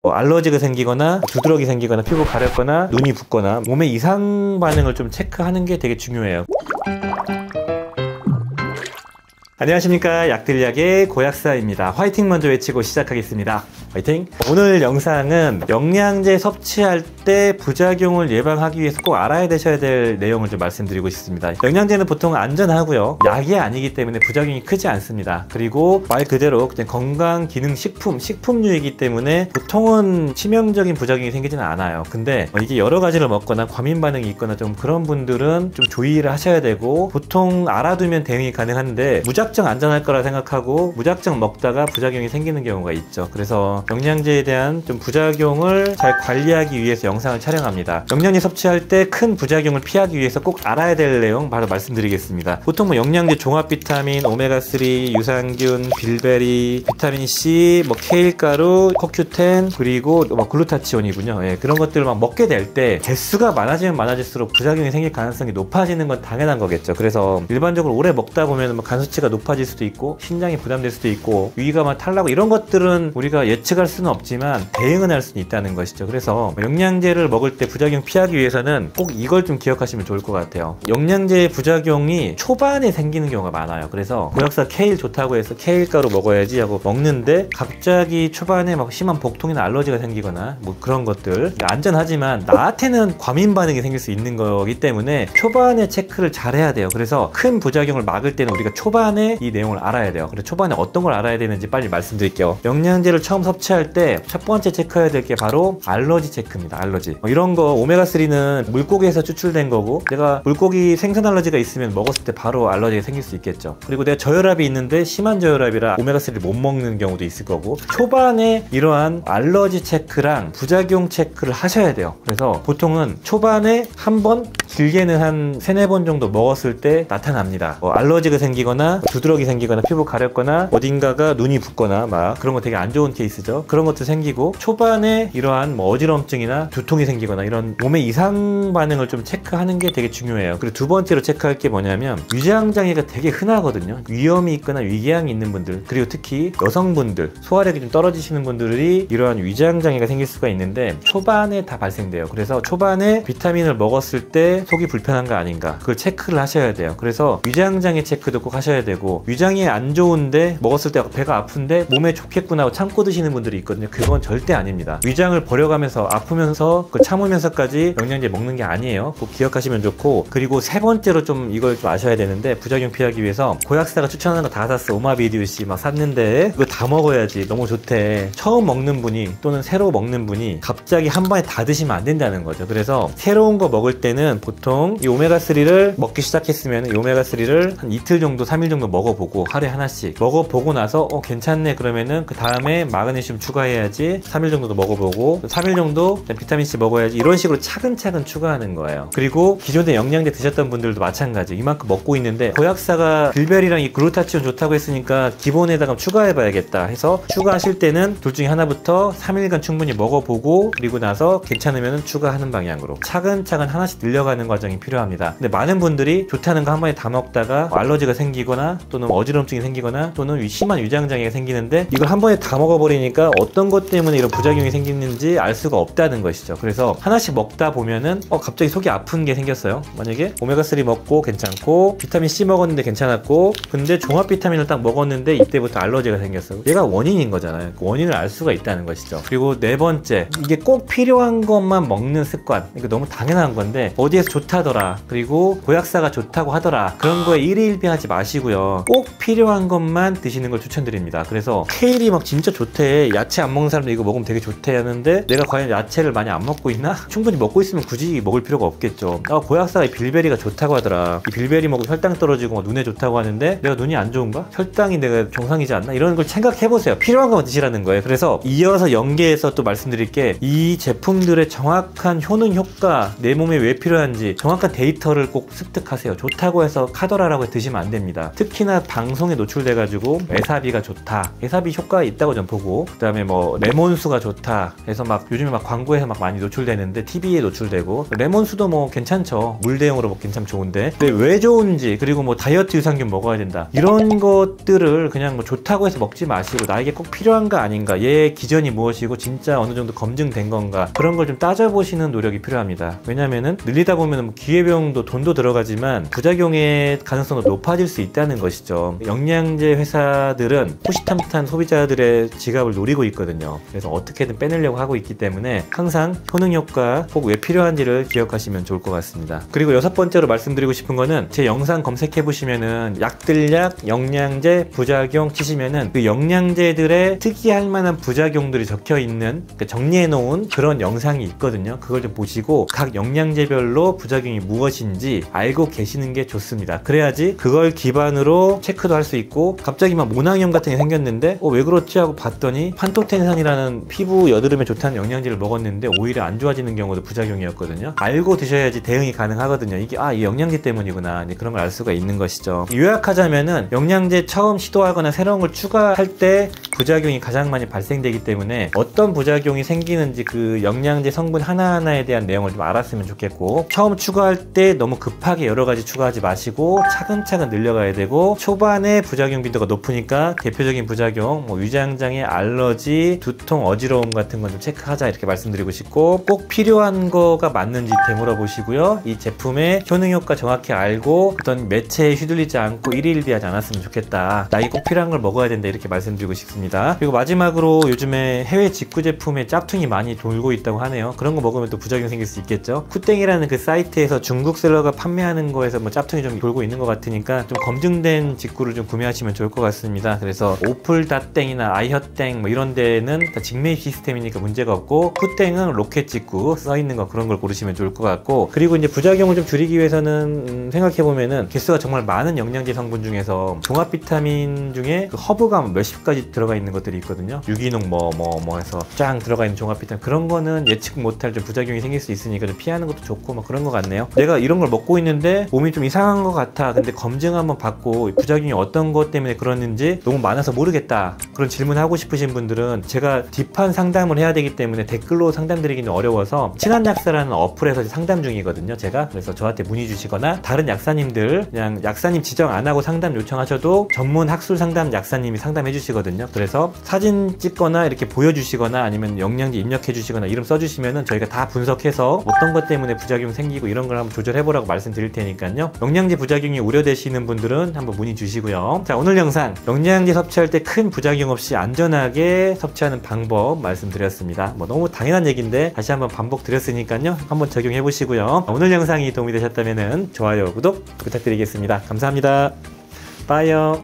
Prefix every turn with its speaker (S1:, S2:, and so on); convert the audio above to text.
S1: 알러지가 생기거나 두드러기 생기거나 피부 가렵거나 눈이 붓거나 몸의 이상 반응을 좀 체크하는 게 되게 중요해요. 안녕하십니까, 약들약의 고약사입니다. 화이팅 먼저 외치고 시작하겠습니다. 화이팅! 오늘 영상은 영양제 섭취할 때 부작용을 예방하기 위해서 꼭 알아야 되셔야 될 내용을 좀 말씀드리고 싶습니다. 영양제는 보통 안전하고요, 약이 아니기 때문에 부작용이 크지 않습니다. 그리고 말 그대로 그냥 건강기능식품, 식품류이기 때문에 보통은 치명적인 부작용이 생기지는 않아요. 근데 이게 여러 가지를 먹거나 과민 반응이 있거나 좀 그런 분들은 좀 주의를 하셔야 되고, 보통 알아두면 대응이 가능한데 무작정 안전할 거라 생각하고 무작정 먹다가 부작용이 생기는 경우가 있죠. 그래서 영양제에 대한 좀 부작용을 잘 관리하기 위해서 영상을 촬영합니다. 영양제 섭취할 때 큰 부작용을 피하기 위해서 꼭 알아야 될 내용 바로 말씀드리겠습니다. 보통 영양제 종합 비타민, 오메가3, 유산균, 빌베리, 비타민C, 케일가루, CoQ10, 그리고 글루타치온이군요. 그런 것들을 먹게 될 때 개수가 많아지면 많아질수록 부작용이 생길 가능성이 높아지는 건 당연한 거겠죠. 그래서 일반적으로 오래 먹다 보면 간 수치가 높아질 수도 있고 신장이 부담될 수도 있고 위가 탈나고 이런 것들은 우리가 예측할 수는 없지만 대응은 할 수는 있다는 것이죠. 그래서 영양제를 먹을 때 부작용 피하기 위해서는 꼭 이걸 좀 기억하시면 좋을 것 같아요. 영양제의 부작용이 초반에 생기는 경우가 많아요. 그래서 고약사 케일 좋다고 해서 케일가루 먹어야지 하고 먹는데 갑자기 초반에 심한 복통이나 알러지가 생기거나 그런 것들, 안전하지만 나한테는 과민 반응이 생길 수 있는 거기 때문에 초반에 체크를 잘 해야 돼요. 그래서 큰 부작용을 막을 때는 우리가 초반에 이 내용을 알아야 돼요. 그래서 초반에 어떤 걸 알아야 되는지 빨리 말씀드릴게요. 영양제를 처음 섭취할 때 첫 번째 체크해야 될 게 바로 알러지 체크입니다. 알러지. 이런 거 오메가3는 물고기에서 추출된 거고, 내가 물고기 생선 알러지가 있으면 먹었을 때 바로 알러지가 생길 수 있겠죠. 그리고 내가 저혈압이 있는데 심한 저혈압이라 오메가3를 못 먹는 경우도 있을 거고, 초반에 이러한 알러지 체크랑 부작용 체크를 하셔야 돼요. 그래서 보통은 초반에 한 번, 길게는 한 3-4번 정도 먹었을 때 나타납니다. 알러지가 생기거나 두드러기 생기거나 피부 가렵거나 어딘가가 눈이 붓거나 그런 거 되게 안 좋은 케이스죠. 그런 것도 생기고, 초반에 이러한 어지럼증이나 두통이 생기거나 이런 몸의 이상 반응을 좀 체크하는 게 되게 중요해요. 그리고 두 번째로 체크할 게 뭐냐면 위장 장애가 되게 흔하거든요. 위염이 있거나 위궤양이 있는 분들, 그리고 특히 여성분들, 소화력이 좀 떨어지시는 분들이 이러한 위장 장애가 생길 수가 있는데 초반에 다 발생돼요. 그래서 초반에 비타민을 먹었을 때 속이 불편한 거 아닌가, 그걸 체크를 하셔야 돼요. 그래서 위장 장애 체크도 꼭 하셔야 되고, 위장이 안 좋은데 먹었을 때 배가 아픈데 몸에 좋겠구나 하고 참고 드시는 분들이 있거든요. 그건 절대 아닙니다. 위장을 버려가면서 아프면서 참으면서까지 영양제 먹는 게 아니에요. 꼭 기억하시면 좋고, 그리고 세 번째로 좀 이걸 좀 아셔야 되는데, 부작용 피하기 위해서 고약사가 추천하는 거 다 샀어. 오마비디우씨 샀는데 이거 다 먹어야지 너무 좋대. 처음 먹는 분이 또는 새로 먹는 분이 갑자기 한 번에 다 드시면 안 된다는 거죠. 그래서 새로운 거 먹을 때는 보통 이 오메가3를 먹기 시작했으면 이 오메가3를 한 이틀 정도 3일 정도 먹어보고, 하루에 하나씩 먹어보고 나서 괜찮네 그러면은 그 다음에 마그네슘 추가해야지, 3일 정도 먹어보고 3일 정도 비타민C 먹어야지, 이런 식으로 차근차근 추가하는 거예요. 그리고 기존에 영양제 드셨던 분들도 마찬가지. 이만큼 먹고 있는데 고약사가 빌베리랑 이 글루타치온 좋다고 했으니까 기본에다가 추가해 봐야겠다 해서 추가하실 때는 둘 중에 하나부터 3일간 충분히 먹어보고, 그리고 나서 괜찮으면 추가하는 방향으로 차근차근 하나씩 늘려가는 과정이 필요합니다. 근데 많은 분들이 좋다는 거 한 번에 다 먹다가 알러지가 생기거나 또는 어지럼증이 생기거나 또는 심한 위장장애가 생기는데, 이걸 한 번에 다 먹어버리니까 어떤 것 때문에 이런 부작용이 생기는지 알 수가 없다는 것이죠. 그래서 하나씩 먹다 보면은 갑자기 속이 아픈 게 생겼어요. 만약에 오메가3 먹고 괜찮고 비타민C 먹었는데 괜찮았고, 근데 종합 비타민을 딱 먹었는데 이때부터 알러지가 생겼어요. 얘가 원인인 거잖아요. 그 원인을 알 수가 있다는 것이죠. 그리고 네 번째, 이게 꼭 필요한 것만 먹는 습관. 이거 너무 당연한 건데 어디에서 좋다더라, 그리고 고약사가 좋다고 하더라, 그런 거에 일희일비하지 마시고요. 꼭 필요한 것만 드시는 걸 추천드립니다. 그래서 케일이 진짜 좋대, 야채 안 먹는 사람도 이거 먹으면 되게 좋대 하는데, 내가 과연 야채를 많이 안 먹고 있나? 충분히 먹고 있으면 굳이 먹을 필요가 없겠죠. 고약사가 이 빌베리가 좋다고 하더라, 이 빌베리 먹으면 혈당 떨어지고 눈에 좋다고 하는데 내가 눈이 안 좋은가? 혈당이 내가 정상이지 않나? 이런 걸 생각해보세요. 필요한 것만 드시라는 거예요. 그래서 이어서 연계해서 또 말씀드릴 게, 이 제품들의 정확한 효능 효과, 내 몸에 왜 필요한지 정확한 데이터를 꼭 습득하세요. 좋다고 해서 카더라라고 드시면 안 됩니다. 특히 특히나 방송에 노출돼가지고 에사비가 좋다, 에사비 효과 있다고 전 보고, 그 다음에 뭐 레몬수가 좋다 해서 막 요즘에 막 광고에서 막 많이 노출되는데 TV에 노출되고, 레몬수도 뭐 괜찮죠. 물 대용으로 뭐 괜찮 좋은데, 근데 왜 좋은지, 그리고 뭐 다이어트 유산균 먹어야 된다 이런 것들을 그냥 뭐 좋다고 해서 먹지 마시고 나에게 꼭 필요한가 아닌가, 얘의 기전이 무엇이고 진짜 어느 정도 검증된 건가, 그런 걸 좀 따져보시는 노력이 필요합니다. 왜냐면은 늘리다 보면 뭐 기회비용도 돈도 들어가지만 부작용의 가능성도 높아질 수 있다는 것이죠. 영양제 회사들은 호시탐탐 소비자들의 지갑을 노리고 있거든요. 그래서 어떻게든 빼내려고 하고 있기 때문에 항상 효능효과 꼭 왜 필요한지를 기억하시면 좋을 것 같습니다. 그리고 6번째로 말씀드리고 싶은 거는, 제 영상 검색해 보시면은 약들약, 영양제, 부작용 치시면은 그 영양제들의 특이할 만한 부작용들이 적혀 있는, 정리해 놓은 그런 영상이 있거든요. 그걸 좀 보시고 각 영양제별로 부작용이 무엇인지 알고 계시는 게 좋습니다. 그래야지 그걸 기반으로 체크도 할 수 있고, 갑자기 막 모낭염 같은 게 생겼는데 왜 그렇지 하고 봤더니 판토텐산이라는 피부 여드름에 좋다는 영양제를 먹었는데 오히려 안 좋아지는 경우도 부작용이었거든요. 알고 드셔야지 대응이 가능하거든요. 이게 이 영양제 때문이구나, 그런 걸 알 수가 있는 것이죠. 요약하자면은 영양제 처음 시도하거나 새로운 걸 추가할 때 부작용이 가장 많이 발생되기 때문에 어떤 부작용이 생기는지 그 영양제 성분 하나하나에 대한 내용을 좀 알았으면 좋겠고, 처음 추가할 때 너무 급하게 여러 가지 추가하지 마시고 차근차근 늘려가야 되고, 초반에 부작용 빈도가 높으니까 대표적인 부작용 뭐 위장장애, 알러지, 두통, 어지러움 같은 건 좀 체크하자, 이렇게 말씀드리고 싶고, 꼭 필요한 거가 맞는지 되물어 보시고요. 이 제품의 효능효과 정확히 알고 어떤 매체에 휘둘리지 않고 일희일비하지 않았으면 좋겠다, 나에게 꼭 필요한 걸 먹어야 된다, 이렇게 말씀드리고 싶습니다. 그리고 마지막으로 요즘에 해외 직구 제품에 짭퉁이 많이 돌고 있다고 하네요. 그런 거 먹으면 또 부작용 생길 수 있겠죠. 쿠땡이라는 그 사이트에서 중국 셀러가 판매하는 거에서 뭐 짭퉁이 좀 돌고 있는 것 같으니까 좀 검증된 직구를 좀 구매하시면 좋을 것 같습니다. 그래서 오플닷땡이나 아이허땡 뭐 이런 데는 다 직매입 시스템이니까 문제가 없고, 쿠땡은 로켓 직구 써있는 거, 그런 걸 고르시면 좋을 것 같고, 그리고 이제 부작용을 좀 줄이기 위해서는 생각해보면은 개수가 정말 많은 영양제 성분 중에서 종합 비타민 중에 그 허브가 몇십 가지 들어가 있는 것들이 있거든요. 유기농 뭐 해서 쫙 들어가 있는 종합 비타민, 그런 거는 예측 못할 좀 부작용이 생길 수 있으니까 좀 피하는 것도 좋고 뭐 그런 것 같네요. 내가 이런 걸 먹고 있는데 몸이 좀 이상한 것 같아, 근데 검증 한번 받고 부작용이 어떤 것 때문에 그러는지 너무 많아서 모르겠다, 그런 질문하고 싶으신 분들은 제가 딥한 상담을 해야 되기 때문에 댓글로 상담드리기는 어려워서 친환약사라는 어플에서 상담 중이거든요, 제가. 그래서 저한테 문의 주시거나 다른 약사님들 그냥 약사님 지정 안 하고 상담 요청하셔도 전문 학술 상담 약사님이 상담해 주시거든요. 그래서 사진 찍거나 이렇게 보여주시거나 아니면 영양제 입력해 주시거나 이름 써주시면은 저희가 다 분석해서 어떤 것 때문에 부작용 생기고 이런 걸 한번 조절해 보라고 말씀드릴 테니까요. 영양제 부작용이 우려되시는 분들은 한번 문의 주시고요. 자, 오늘 영상 영양제 섭취할 때 큰 부작용 없이 안전하게 섭취하는 방법 말씀드렸습니다. 뭐 너무 당연한 얘기인데 다시 한번 반복 드렸으니까요, 한번 적용해 보시고요. 오늘 영상이 도움이 되셨다면 좋아요, 구독 부탁드리겠습니다. 감사합니다. 빠이요.